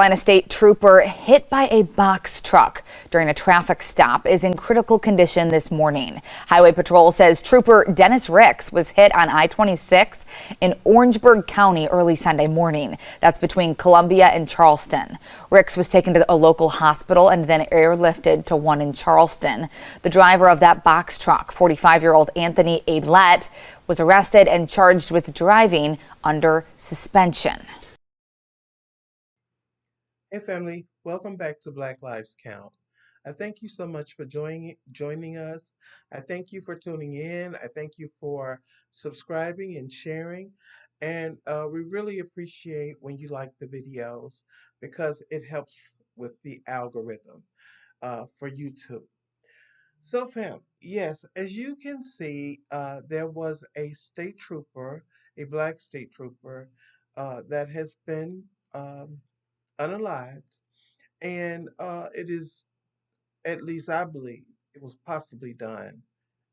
Carolina State Trooper hit by a box truck during a traffic stop is in critical condition this morning. Highway Patrol says Trooper Dennis Ricks was hit on I-26 in Orangeburg County early Sunday morning. That's between Columbia and Charleston. Ricks was taken to a local hospital and then airlifted to one in Charleston. The driver of that box truck, 45-year-old Anthony Aidlet, was arrested and charged with driving under suspension. Hey family, welcome back to Black Lives Count. I thank you so much for joining us. I thank you for tuning in. I thank you for subscribing and sharing. And we really appreciate when you like the videos because it helps with the algorithm for YouTube. So fam, yes, as you can see, there was a state trooper, a black state trooper, that has been unalived, and it is, at least I believe, it was possibly done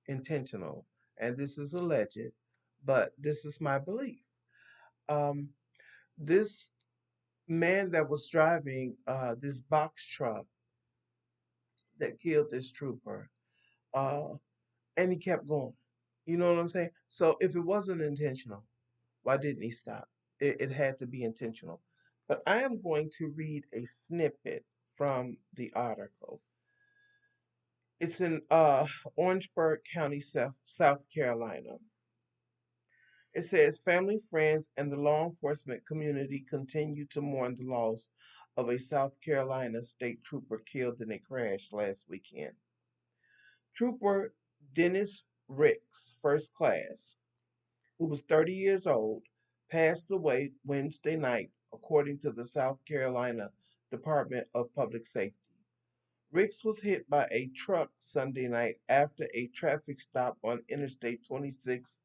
intentional. And this is alleged, but this is my belief. Um, this man that was driving this box truck that killed this trooper, uh, and he kept going. You know what I'm saying? So if it wasn't intentional, why didn't he stop? It had to be intentional. But I am going to read a snippet from the article. It's in Orangeburg County, South Carolina. It says family, friends, and the law enforcement community continue to mourn the loss of a South Carolina state trooper killed in a crash last weekend. Trooper Dennis Ricks, first class, who was 30 years old, passed away Wednesday night, according to the South Carolina Department of Public Safety. Ricks was hit by a truck Sunday night after a traffic stop on Interstate 26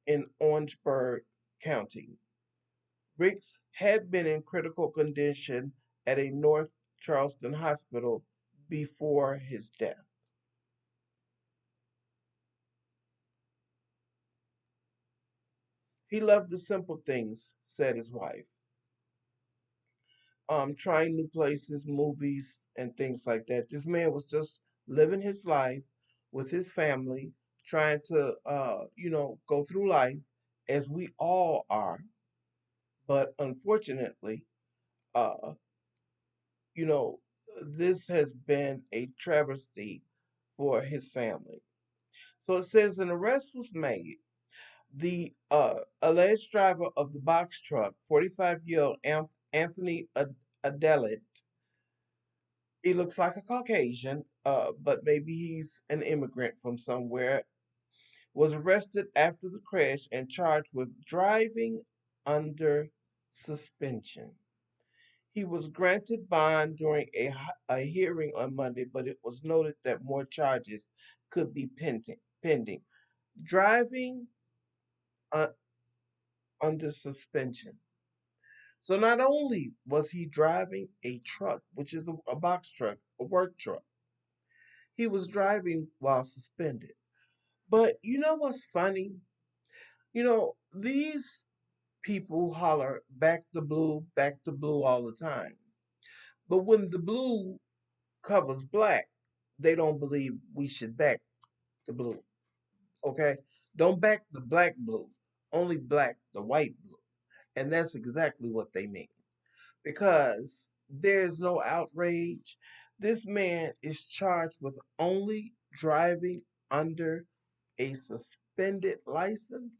in Orangeburg County. Ricks had been in critical condition at a North Charleston hospital before his death. He loved the simple things, said his wife. Trying new places, movies, and things like that. This man was just living his life with his family, trying to, go through life as we all are. But unfortunately, uh, you know, this has been a travesty for his family. So it says an arrest was made. The alleged driver of the box truck, 45-year-old Anthony Adelit, he looks like a Caucasian, but maybe he's an immigrant from somewhere, was arrested after the crash and charged with driving under suspension. He was granted bond during a hearing on Monday, but it was noted that more charges could be pending. Driving uh, under suspension. So not only was he driving a truck, which is a box truck, a work truck, he was driving while suspended. But you know what's funny? These people holler back the blue all the time. But when the blue covers black, they don't believe we should back the blue. Okay? Don't back the black blue, only black the white blue. And that's exactly what they mean. Because there's no outrage. This man is charged with only driving under a suspended license.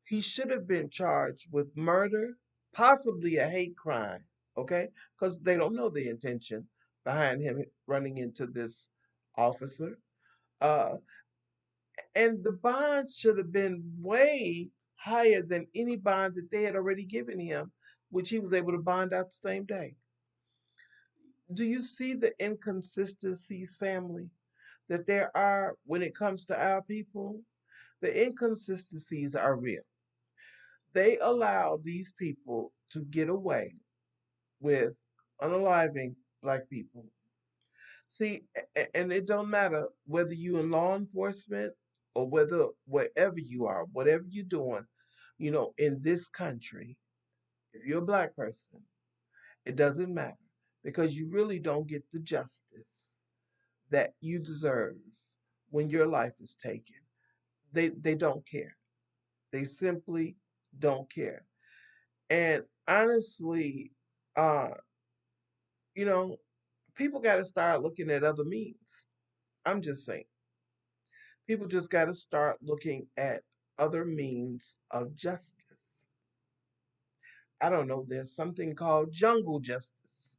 He should have been charged with murder, possibly a hate crime, okay? Because they don't know the intention behind him running into this officer. Uh, and the bond should have been way higher than any bond that they had already given him, which he was able to bond out the same day. Do you see the inconsistencies, family, that there are when it comes to our people? The inconsistencies are real. They allow these people to get away with unaliving black people. See, and it don't matter whether you in law enforcement or whether wherever you are, whatever you're doing, in this country, if you're a black person It doesn't matter because you really don't get the justice that you deserve when your life is taken. They don't care. They simply don't care. And honestly, uh, you know, people got to start looking at other means. I'm just saying, people just got to start looking at other means of justice. I don't know, there's something called jungle justice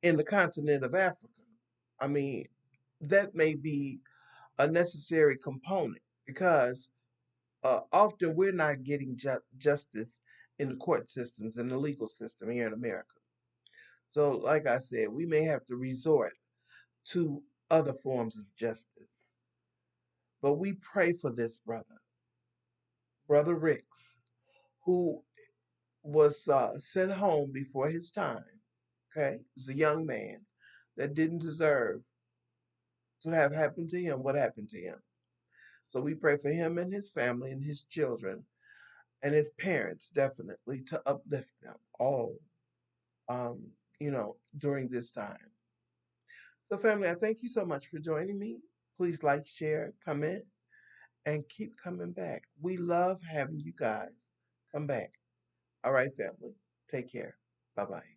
in the continent of Africa. I mean, that may be a necessary component because often we're not getting justice in the court systems and the legal system here in America. So, like I said, we may have to resort to other forms of justice. But we pray for this brother, Brother Ricks, who was sent home before his time. Okay, he's a young man that didn't deserve to have happened to him what happened to him. So we pray for him and his family and his children and his parents definitely to uplift them all, um, during this time. So, family, I thank you so much for joining me. Please like, share, comment, and keep coming back. We love having you guys come back. All right, family. Take care. Bye bye.